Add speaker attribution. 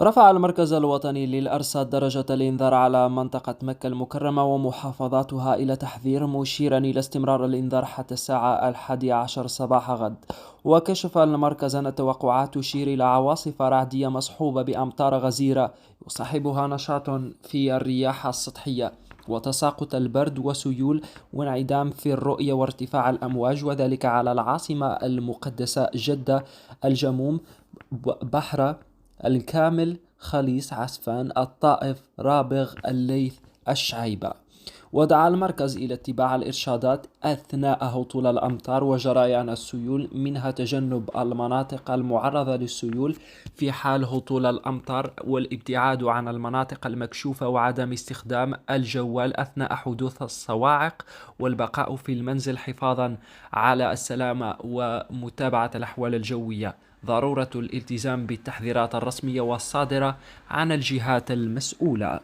Speaker 1: رفع المركز الوطني للأرصاد درجة الإنذار على منطقة مكة المكرمة ومحافظاتها إلى تحذير، مشيرا إلى استمرار الإنذار حتى الساعة 11 صباح غد. وكشف المركز أن التوقعات تشير إلى عواصف رعدية مصحوبة بأمطار غزيرة يصاحبها نشاط في الرياح السطحية وتساقط البرد وسيول وانعدام في الرؤية وارتفاع الأمواج، وذلك على العاصمة المقدسة جدة، الجموم، بحرة، الكامل، خليص، عسفان، الطائف، رابغ، الليث، الشعيبة. ودعا المركز إلى اتباع الإرشادات أثناء هطول الأمطار وجريان السيول، منها تجنب المناطق المعرضة للسيول في حال هطول الأمطار، والابتعاد عن المناطق المكشوفة، وعدم استخدام الجوال أثناء حدوث الصواعق، والبقاء في المنزل حفاظا على السلامة ومتابعة الأحوال الجوية. ضرورة الالتزام بالتحذيرات الرسمية والصادرة عن الجهات المسؤولة.